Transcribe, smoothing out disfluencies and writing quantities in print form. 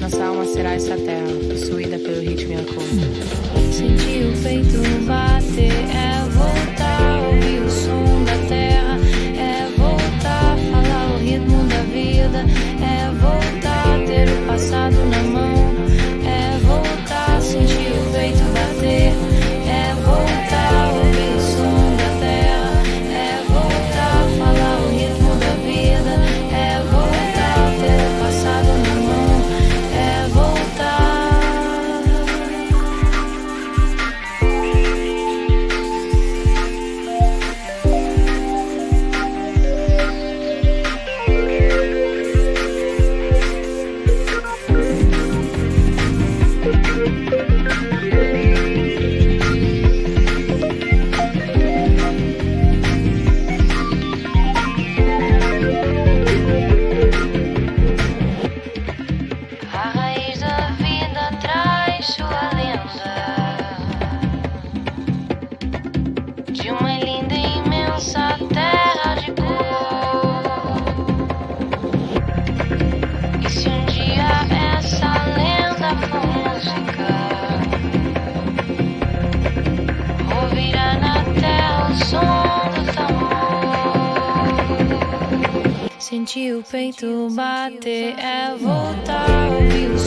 Nossa alma será essa terra, possuída pelo ritmo e a cor. Sentir o peito bater é voltar a ouvir o som da terra, é voltar a falar o ritmo da vida, é voltar a ter o passado na mão, é voltar a sentir o peito bater, é voltar a ouvir o som da terra, é voltar a falar o ritmo da vida, é voltar a ter o passado na mão, é voltar. A raiz da vida traz sua lenda de uma linda e imensa terra de cor. E se um dia essa lenda for música, ouvirá na terra o som do tambor. Sentir o peito bater é voltar a ouvir o